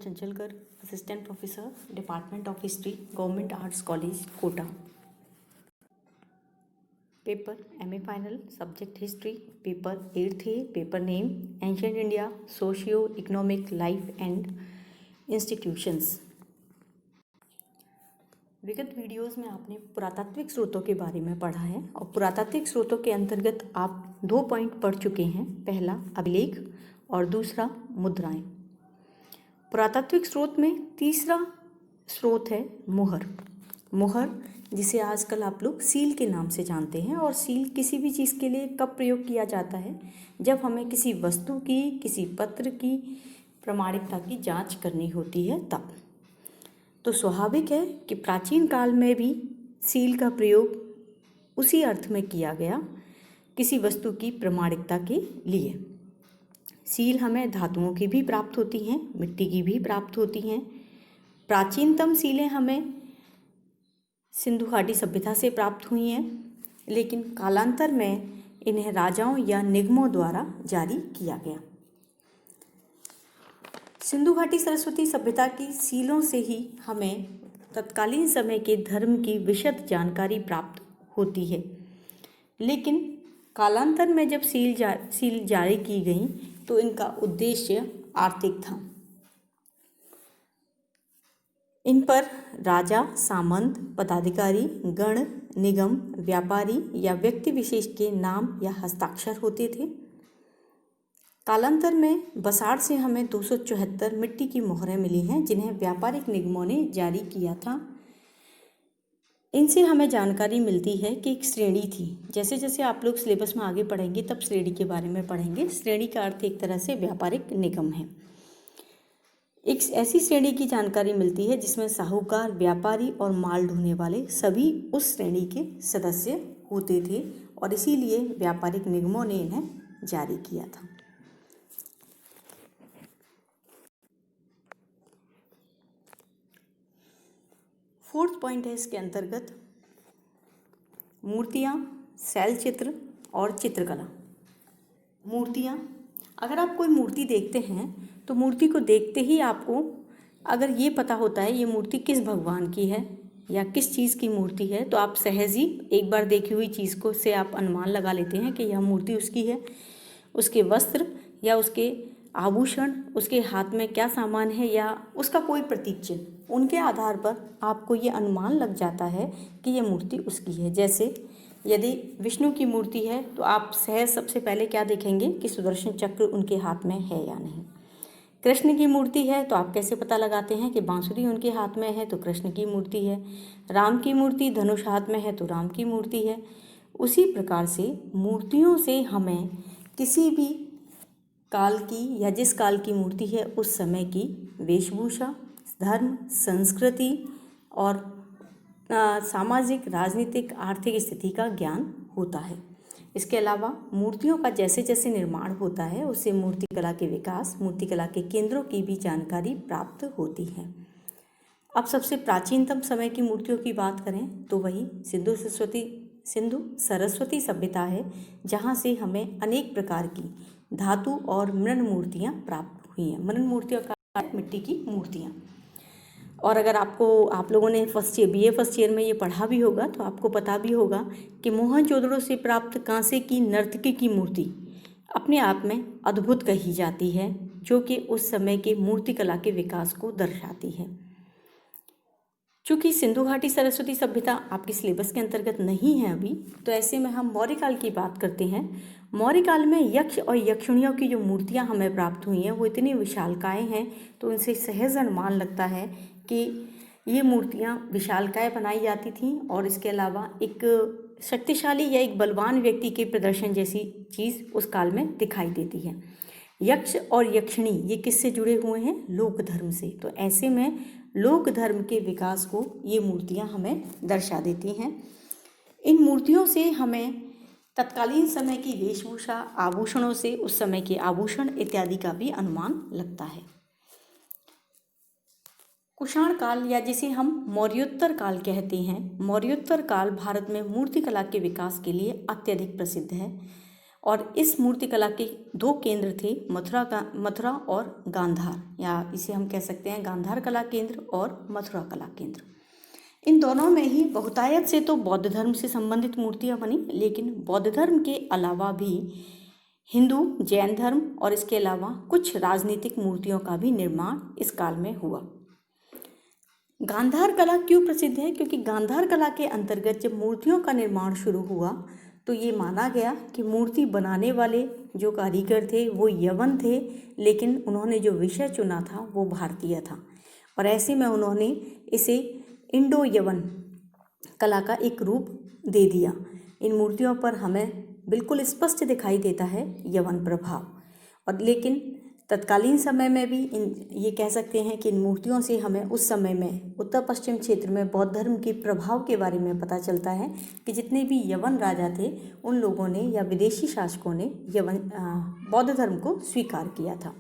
चंचलकर, assistant professor, department of history, government arts college, Kota. Paper MA final, subject history, paper 8th A, paper name ancient India, socio economic life and institutions. विगत videos में आपने पुरातात्विक स्रोतों के बारे में पढ़ा है और पुरातात्विक स्रोतों के अंतर्गत आप 2 पॉइंट पढ़ चुके हैं। पहला अभिलेख और दूसरा मुद्राएं। पुरातात्विक स्रोत में तीसरा स्रोत है मुहर। मुहर जिसे आजकल आप लोग सील के नाम से जानते हैं, और सील किसी भी चीज़ के लिए कब प्रयोग किया जाता है, जब हमें किसी वस्तु की, किसी पत्र की प्रामाणिकता की जांच करनी होती है तब। तो स्वाभाविक है कि प्राचीन काल में भी सील का प्रयोग उसी अर्थ में किया गया, किसी वस्तु की प्रामाणिकता के लिए। सील हमें धातुओं की भी प्राप्त होती हैं, मिट्टी की भी प्राप्त होती हैं। प्राचीनतम सीलें हमें सिंधु घाटी सभ्यता से प्राप्त हुई हैं, लेकिन कालांतर में इन्हें राजाओं या निगमों द्वारा जारी किया गया। सिंधु घाटी सरस्वती सभ्यता की सीलों से ही हमें तत्कालीन समय के धर्म की विशद जानकारी प्राप्त होती है, लेकिन कालांतर में जब सील जारी की गई तो इनका उद्देश्य आर्थिक था। इन पर राजा, सामंत, पदाधिकारी, गण, निगम, व्यापारी या व्यक्ति विशेष के नाम या हस्ताक्षर होते थे। कालांतर में बसाड़ से हमें 274 मिट्टी की मोहरें मिली हैं, जिन्हें व्यापारिक निगमों ने जारी किया था। इनसे हमें जानकारी मिलती है कि एक श्रेणी थी। जैसे जैसे आप लोग सिलेबस में आगे पढ़ेंगे तब श्रेणी के बारे में पढ़ेंगे। श्रेणी का अर्थ एक तरह से व्यापारिक निगम है। एक ऐसी श्रेणी की जानकारी मिलती है जिसमें साहूकार, व्यापारी और माल ढोने वाले सभी उस श्रेणी के सदस्य होते थे, और इसीलिए व्यापारिक निगमों ने इन्हें जारी किया था। फोर्थ पॉइंट है इसके अंतर्गत मूर्तियाँ, शैल चित्र और चित्रकला। मूर्तियाँ, अगर आप कोई मूर्ति देखते हैं तो मूर्ति को देखते ही आपको अगर ये पता होता है ये मूर्ति किस भगवान की है या किस चीज़ की मूर्ति है, तो आप सहज ही एक बार देखी हुई चीज़ को से आप अनुमान लगा लेते हैं कि यह मूर्ति उसकी है। उसके वस्त्र या उसके आभूषण, उसके हाथ में क्या सामान है या उसका कोई प्रतीक चिन्ह, उनके आधार पर आपको ये अनुमान लग जाता है कि ये मूर्ति उसकी है। जैसे यदि विष्णु की मूर्ति है तो आप सहज सबसे पहले क्या देखेंगे कि सुदर्शन चक्र उनके हाथ में है या नहीं। कृष्ण की मूर्ति है तो आप कैसे पता लगाते हैं कि बांसुरी उनके हाथ में है तो कृष्ण की मूर्ति है। राम की मूर्ति धनुष हाथ में है तो राम की मूर्ति है। उसी प्रकार से मूर्तियों से हमें किसी भी काल की या जिस काल की मूर्ति है उस समय की वेशभूषा, धर्म, संस्कृति और सामाजिक, राजनीतिक, आर्थिक स्थिति का ज्ञान होता है। इसके अलावा मूर्तियों का जैसे जैसे निर्माण होता है उससे मूर्तिकला के विकास, मूर्तिकला के केंद्रों की भी जानकारी प्राप्त होती है। अब सबसे प्राचीनतम समय की मूर्तियों की बात करें तो वही सिंधु सरस्वती सभ्यता है, जहाँ से हमें अनेक प्रकार की धातु और मृण मूर्तियाँ प्राप्त हुई हैं। मृण मूर्तियों का मिट्टी की मूर्तियाँ। और अगर आप लोगों ने BA फर्स्ट ईयर में ये पढ़ा भी होगा तो आपको पता भी होगा कि मोहनजोदड़ो से प्राप्त कांसे की नर्तकी की मूर्ति अपने आप में अद्भुत कही जाती है, जो कि उस समय के मूर्तिकला के विकास को दर्शाती है। चूँकि सिंधु घाटी सरस्वती सभ्यता आपके सिलेबस के अंतर्गत नहीं है अभी, तो ऐसे में हम मौर्य काल की बात करते हैं। मौर्य काल में यक्ष और यक्षिणियों की जो मूर्तियां हमें प्राप्त हुई हैं वो इतनी विशालकाय हैं, तो उनसे सहज अनुमान लगता है कि ये मूर्तियां विशालकाय बनाई जाती थीं, और इसके अलावा एक शक्तिशाली या एक बलवान व्यक्ति के प्रदर्शन जैसी चीज़ उस काल में दिखाई देती है। यक्ष और यक्षिणी ये किससे जुड़े हुए हैं? लोक धर्म से। तो ऐसे में लोक धर्म के विकास को ये मूर्तियां हमें दर्शा देती हैं। इन मूर्तियों से हमें तत्कालीन समय की वेशभूषा, आभूषणों से उस समय के आभूषण इत्यादि का भी अनुमान लगता है। कुषाण काल या जिसे हम मौर्योत्तर काल कहते हैं, मौर्योत्तर काल भारत में मूर्तिकला के विकास के लिए अत्यधिक प्रसिद्ध है, और इस मूर्ति कला के दो केंद्र थे, मथुरा और गांधार, या इसे हम कह सकते हैं गांधार कला केंद्र और मथुरा कला केंद्र। इन दोनों में ही बहुतायत से तो बौद्ध धर्म से संबंधित मूर्तियां बनी, लेकिन बौद्ध धर्म के अलावा भी हिंदू, जैन धर्म और इसके अलावा कुछ राजनीतिक मूर्तियों का भी निर्माण इस काल में हुआ। गांधार कला क्यों प्रसिद्ध है? क्योंकि गांधार कला के अंतर्गत जब मूर्तियों का निर्माण शुरू हुआ तो ये माना गया कि मूर्ति बनाने वाले जो कारीगर थे वो यवन थे, लेकिन उन्होंने जो विषय चुना था वो भारतीय था, और ऐसे में उन्होंने इसे इंडो यवन कला का एक रूप दे दिया। इन मूर्तियों पर हमें बिल्कुल स्पष्ट दिखाई देता है यवन प्रभाव, और लेकिन तत्कालीन समय में भी ये कह सकते हैं कि इन मूर्तियों से हमें उस समय में उत्तर पश्चिम क्षेत्र में बौद्ध धर्म के प्रभाव के बारे में पता चलता है कि जितने भी यवन राजा थे उन लोगों ने या विदेशी शासकों ने बौद्ध धर्म को स्वीकार किया था।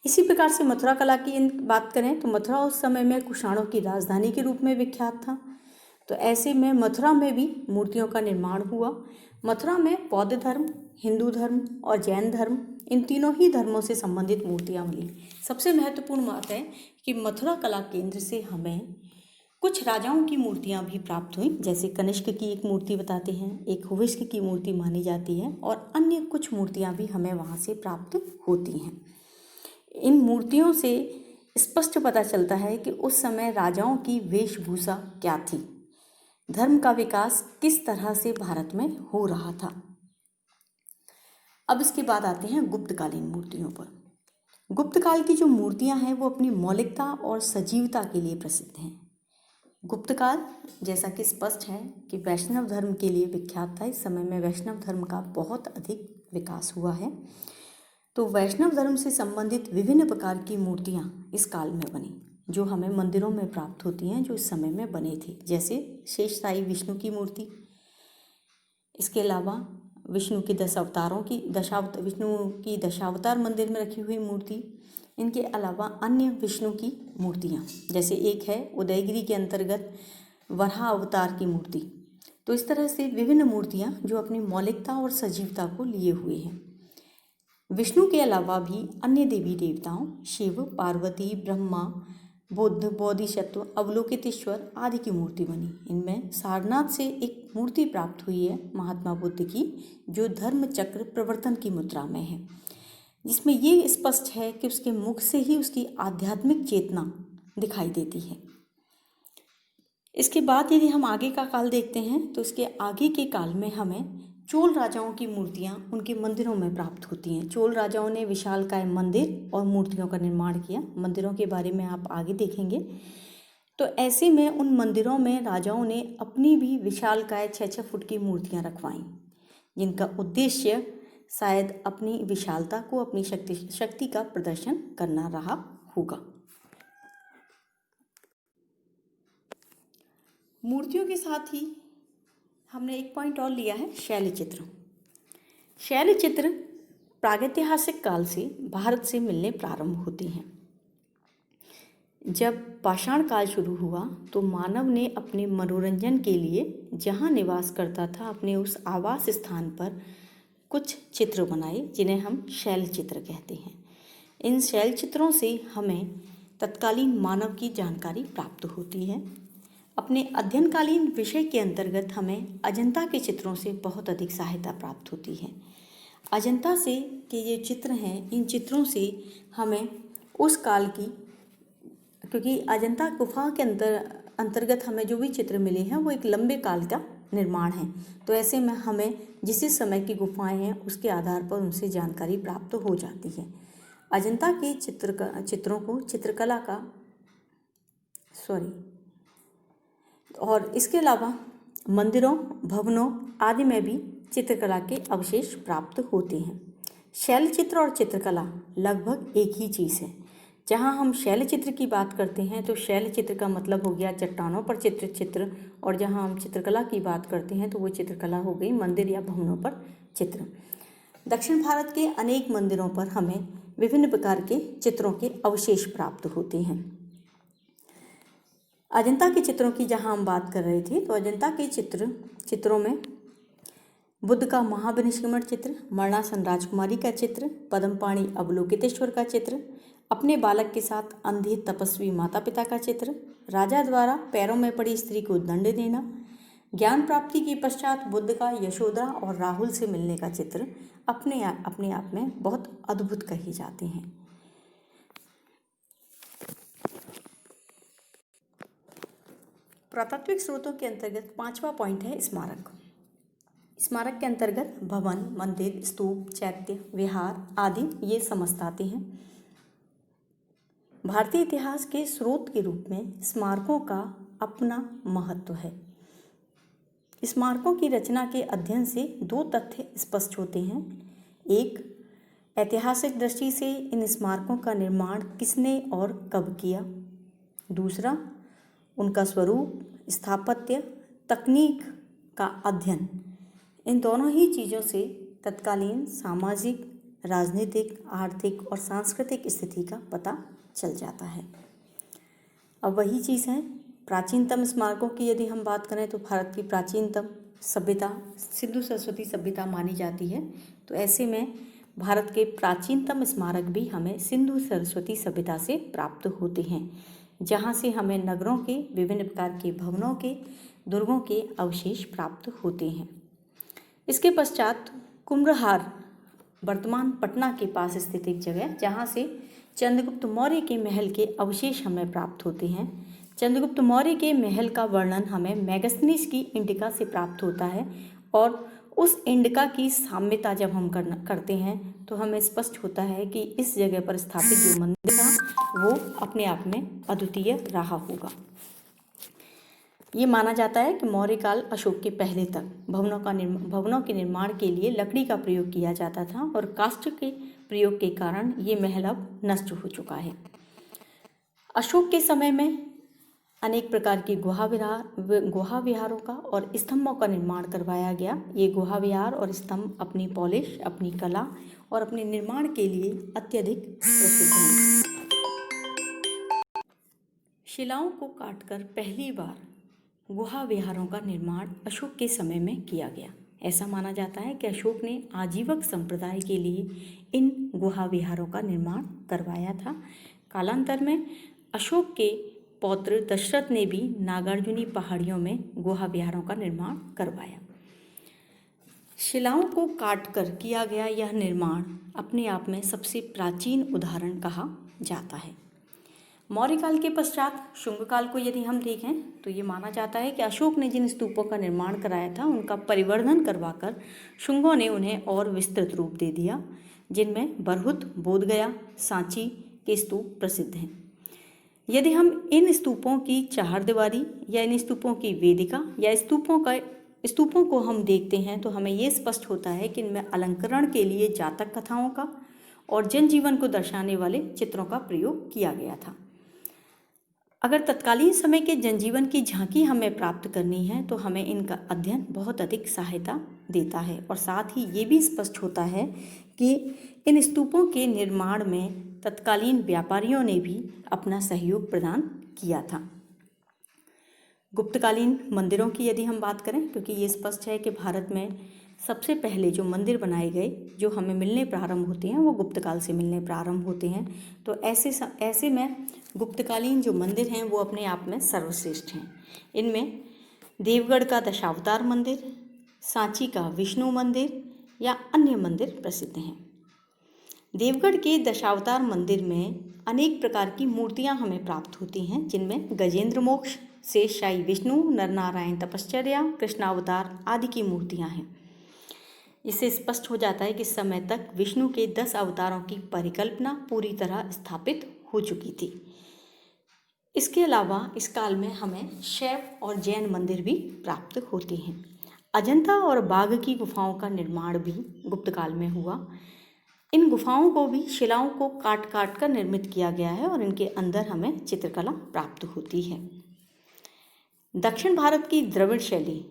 इसी प्रकार से मथुरा कला की बात करें तो मथुरा उस समय में कुषाणों की राजधानी के रूप में विख्यात था, तो ऐसे में मथुरा में भी मूर्तियों का निर्माण हुआ। मथुरा में बौद्ध धर्म, हिंदू धर्म और जैन धर्म, इन तीनों ही धर्मों से संबंधित मूर्तियां मिली। सबसे महत्वपूर्ण बात है कि मथुरा कला केंद्र से हमें कुछ राजाओं की मूर्तियां भी प्राप्त हुई, जैसे कनिष्क की एक मूर्ति बताते हैं, एक हुविष्क की मूर्ति मानी जाती है, और अन्य कुछ मूर्तियां भी हमें वहां से प्राप्त होती हैं। इन मूर्तियों से स्पष्ट पता चलता है कि उस समय राजाओं की वेशभूषा क्या थी, धर्म का विकास किस तरह से भारत में हो रहा था। अब इसके बाद आते हैं गुप्तकालीन मूर्तियों पर। गुप्त काल की जो मूर्तियां हैं वो अपनी मौलिकता और सजीवता के लिए प्रसिद्ध हैं। गुप्त काल जैसा कि स्पष्ट है कि वैष्णव धर्म के लिए विख्यात था। इस समय में वैष्णव धर्म का बहुत अधिक विकास हुआ है, तो वैष्णव धर्म से संबंधित विभिन्न प्रकार की मूर्तियां इस काल में बनी, जो हमें मंदिरों में प्राप्त होती हैं, जो इस समय में बने थे, जैसे शेषशाही विष्णु की मूर्ति, इसके अलावा विष्णु की दशावतार मंदिर में रखी हुई मूर्ति, इनके अलावा अन्य विष्णु की मूर्तियाँ, जैसे एक है उदयगिरी के अंतर्गत वराह अवतार की मूर्ति। तो इस तरह से विभिन्न मूर्तियाँ जो अपनी मौलिकता और सजीवता को लिए हुए हैं। विष्णु के अलावा भी अन्य देवी देवताओं, शिव, पार्वती, ब्रह्मा, बुद्ध, बोधिसत्व, अवलोकितेश्वर आदि की मूर्ति बनी। इनमें सारनाथ से एक मूर्ति प्राप्त हुई है महात्मा बुद्ध की, जो धर्म चक्र प्रवर्तन की मुद्रा में है, जिसमें ये स्पष्ट है कि उसके मुख से ही उसकी आध्यात्मिक चेतना दिखाई देती है। इसके बाद यदि हम आगे का काल देखते हैं तो इसके आगे के काल में हमें चोल राजाओं की मूर्तियां उनके मंदिरों में प्राप्त होती हैं। चोल राजाओं ने विशालकाय मंदिर और मूर्तियों का निर्माण किया। मंदिरों के बारे में आप आगे देखेंगे। तो ऐसे में उन मंदिरों में राजाओं ने अपनी भी विशालकाय 6-6 फुट की मूर्तियां रखवाईं, जिनका उद्देश्य शायद अपनी विशालता को, अपनी शक्ति का प्रदर्शन करना रहा होगा। मूर्तियों के साथ ही हमने एक पॉइंट और लिया है, शैलचित्र। शैलचित्र प्रागैतिहासिक काल से भारत से मिलने प्रारंभ होते हैं। जब पाषाण काल शुरू हुआ तो मानव ने अपने मनोरंजन के लिए जहाँ निवास करता था, अपने उस आवास स्थान पर कुछ चित्र बनाए, जिन्हें हम शैलचित्र कहते हैं। इन शैलचित्रों से हमें तत्कालीन मानव की जानकारी प्राप्त होती है। अपने अध्ययनकालीन विषय के अंतर्गत हमें अजंता के चित्रों से बहुत अधिक सहायता प्राप्त होती है। अजंता से के ये चित्र हैं, इन चित्रों से हमें उस काल की, क्योंकि अजंता गुफा के अंतर्गत हमें जो भी चित्र मिले हैं वो एक लंबे काल का निर्माण है, तो ऐसे में हमें जिस समय की गुफाएं हैं उसके आधार पर उनसे जानकारी प्राप्त हो जाती है। अजंता के चित्रों को चित्रकला का और इसके अलावा मंदिरों, भवनों आदि में भी चित्रकला के अवशेष प्राप्त होते हैं। शैलचित्र और चित्रकला लगभग एक ही चीज़ है। जहाँ हम शैलचित्र की बात करते हैं तो शैलचित्र का मतलब हो गया चट्टानों पर चित्र, और जहाँ हम चित्रकला की बात करते हैं तो वो चित्रकला हो गई मंदिर या भवनों पर चित्र। दक्षिण भारत के अनेक मंदिरों पर हमें विभिन्न प्रकार के चित्रों के अवशेष प्राप्त होते हैं। अजंता के चित्रों की जहाँ हम बात कर रहे थे, तो अजंता के चित्रों में बुद्ध का महापरिनिष्क्रमण चित्र, मरणासन राजकुमारी का चित्र, पद्मपाणि अवलोकितेश्वर का चित्र, अपने बालक के साथ अंधे तपस्वी माता पिता का चित्र, राजा द्वारा पैरों में पड़ी स्त्री को दंड देना, ज्ञान प्राप्ति के पश्चात बुद्ध का यशोदा और राहुल से मिलने का चित्र अपने आप में बहुत अद्भुत कहे जाते हैं। पुरातात्विक स्रोतों के अंतर्गत 5वां पॉइंट है स्मारक। स्मारक के अंतर्गत भवन, मंदिर, स्तूप, चैत्य, विहार आदि ये समस्त आते हैं। भारतीय इतिहास के स्रोत के रूप में स्मारकों का अपना महत्व है। स्मारकों की रचना के अध्ययन से 2 तथ्य स्पष्ट होते हैं। एक, ऐतिहासिक दृष्टि से इन स्मारकों का निर्माण किसने और कब किया। दूसरा, उनका स्वरूप, स्थापत्य, तकनीक का अध्ययन। इन दोनों ही चीज़ों से तत्कालीन सामाजिक, राजनीतिक, आर्थिक और सांस्कृतिक स्थिति का पता चल जाता है। अब वही चीज़ है, प्राचीनतम स्मारकों की यदि हम बात करें तो भारत की प्राचीनतम सभ्यता सिंधु सरस्वती सभ्यता मानी जाती है। तो ऐसे में भारत के प्राचीनतम स्मारक भी हमें सिंधु सरस्वती सभ्यता से प्राप्त होते हैं, जहाँ से हमें नगरों के विभिन्न प्रकार के भवनों के, दुर्गों के अवशेष प्राप्त होते हैं। इसके पश्चात कुम्भलहार, वर्तमान पटना के पास स्थित एक जगह, जहाँ से चंद्रगुप्त मौर्य के महल के अवशेष हमें प्राप्त होते हैं। चंद्रगुप्त मौर्य के महल का वर्णन हमें मेगास्थनीज की इंडिका से प्राप्त होता है और उस इंडिका की साम्यता जब हम करते हैं तो हमें स्पष्ट होता है कि इस जगह पर स्थापित जो मंदिर था वो अपने आप में अद्वितीय रहा होगा। ये माना जाता है कि मौर्य काल अशोक के पहले तक भवनों के निर्माण के लिए लकड़ी का प्रयोग किया जाता था और काष्ठ के प्रयोग के कारण ये महल अब नष्ट हो चुका है। अशोक के समय में अनेक प्रकार की गुहा विहारों का और स्तंभों का निर्माण करवाया गया। ये गुहा विहार और स्तंभ अपनी पॉलिश, अपनी कला और अपने निर्माण के लिए अत्यधिक प्रसिद्ध हैं। शिलाओं को काटकर पहली बार गुहा विहारों का निर्माण अशोक के समय में किया गया। ऐसा माना जाता है कि अशोक ने आजीवक संप्रदाय के लिए इन गुहा विहारों का निर्माण करवाया था। कालांतर में अशोक के पौत्र दशरथ ने भी नागार्जुनी पहाड़ियों में गुहा विहारों का निर्माण करवाया। शिलाओं को काटकर किया गया यह निर्माण अपने आप में सबसे प्राचीन उदाहरण कहा जाता है। मौर्य काल के पश्चात शुंग काल को यदि हम देखें तो ये माना जाता है कि अशोक ने जिन स्तूपों का निर्माण कराया था उनका परिवर्धन करवाकर शुंगों ने उन्हें और विस्तृत रूप दे दिया, जिनमें बरहुत, बोधगया, सांची के स्तूप प्रसिद्ध हैं। यदि हम इन स्तूपों की चहारदीवारी या इन स्तूपों की वेदिका या स्तूपों को हम देखते हैं तो हमें ये स्पष्ट होता है कि इनमें अलंकरण के लिए जातक कथाओं का और जनजीवन को दर्शाने वाले चित्रों का प्रयोग किया गया था। अगर तत्कालीन समय के जनजीवन की झांकी हमें प्राप्त करनी है तो हमें इनका अध्ययन बहुत अधिक सहायता देता है और साथ ही ये भी स्पष्ट होता है कि इन स्तूपों के निर्माण में तत्कालीन व्यापारियों ने भी अपना सहयोग प्रदान किया था। गुप्तकालीन मंदिरों की यदि हम बात करें, क्योंकि ये स्पष्ट है कि भारत में सबसे पहले जो मंदिर बनाए गए जो हमें मिलने प्रारंभ होते हैं वो गुप्तकाल से मिलने प्रारंभ होते हैं। तो ऐसे में गुप्तकालीन जो मंदिर हैं वो अपने आप में सर्वश्रेष्ठ हैं। इनमें देवगढ़ का दशावतार मंदिर, सांची का विष्णु मंदिर या अन्य मंदिर प्रसिद्ध हैं। देवगढ़ के दशावतार मंदिर में अनेक प्रकार की मूर्तियां हमें प्राप्त होती हैं, जिनमें गजेंद्र मोक्ष, शेषशाही विष्णु, नरनारायण तपश्चर्या, कृष्णावतार आदि की मूर्तियां हैं। इससे स्पष्ट हो जाता है कि समय तक विष्णु के 10 अवतारों की परिकल्पना पूरी तरह स्थापित हो चुकी थी। इसके अलावा इस काल में हमें शैव और जैन मंदिर भी प्राप्त होते हैं। अजंता और बाघ की गुफाओं का निर्माण भी गुप्त काल में हुआ। इन गुफाओं को भी शिलाओं को काट काट कर निर्मित किया गया है और इनके अंदर हमें चित्रकला प्राप्त होती है। दक्षिण भारत की द्रविड़ शैली,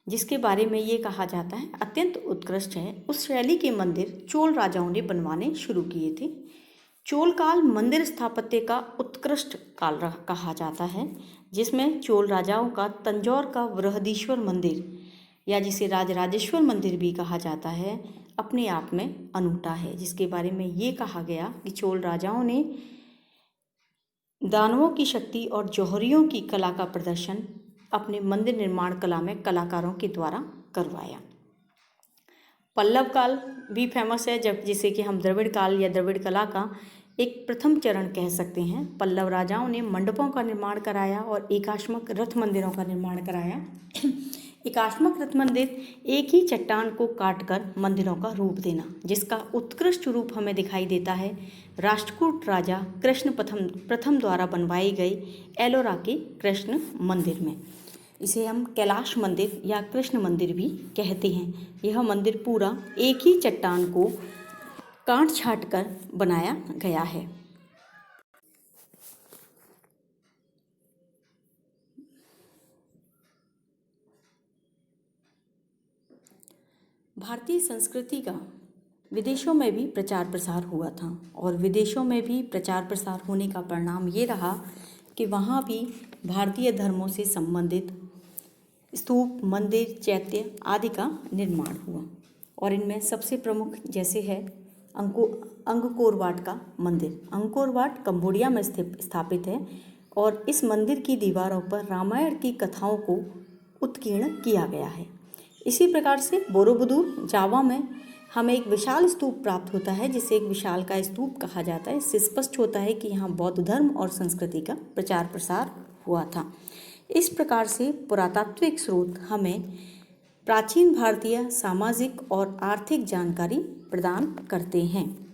जिसके बारे में ये कहा जाता है अत्यंत उत्कृष्ट है, उस शैली के मंदिर चोल राजाओं ने बनवाने शुरू किए थे। चोल काल मंदिर स्थापत्य का उत्कृष्ट काल कहा जाता है, जिसमें चोल राजाओं का तंजौर का बृहदीश्वर मंदिर या जिसे राजराजेश्वर मंदिर भी कहा जाता है, अपने आप में अनूठा है, जिसके बारे में ये कहा गया कि चोल राजाओं ने दानवों की शक्ति और जौहरियों की कला का प्रदर्शन अपने मंदिर निर्माण कला में कलाकारों के द्वारा करवाया। पल्लव काल भी फेमस है, जब जिसे कि हम द्रविड़ काल या द्रविड़ कला का एक प्रथम चरण कह सकते हैं। पल्लव राजाओं ने मंडपों का निर्माण कराया और एकाश्मक रथ मंदिरों का निर्माण कराया। एकाश्मक रथ मंदिर एक ही चट्टान को काटकर मंदिरों का रूप देना, जिसका उत्कृष्ट रूप हमें दिखाई देता है राष्ट्रकूट राजा कृष्ण प्रथम द्वारा बनवाई गई एलोरा के कृष्ण मंदिर में। इसे हम कैलाश मंदिर या कृष्ण मंदिर भी कहते हैं। यह मंदिर पूरा एक ही चट्टान को काट छाट कर बनाया गया है। भारतीय संस्कृति का विदेशों में भी प्रचार प्रसार हुआ था, और विदेशों में भी प्रचार प्रसार होने का परिणाम ये रहा कि वहाँ भी भारतीय धर्मों से संबंधित स्तूप, मंदिर, चैत्य आदि का निर्माण हुआ। और इनमें सबसे प्रमुख जैसे है अंगकोर वाट का मंदिर। अंगकोर वाट कंबोडिया में स्थापित है, और इस मंदिर की दीवारों पर रामायण की कथाओं को उत्कीर्ण किया गया है। इसी प्रकार से बोरोबुदुर जावा में हमें एक विशाल स्तूप प्राप्त होता है, जिसे एक विशाल का स्तूप कहा जाता है। इससे स्पष्ट होता है कि यहाँ बौद्ध धर्म और संस्कृति का प्रचार प्रसार हुआ था। इस प्रकार से पुरातात्विक स्रोत हमें प्राचीन भारतीय सामाजिक और आर्थिक जानकारी प्रदान करते हैं।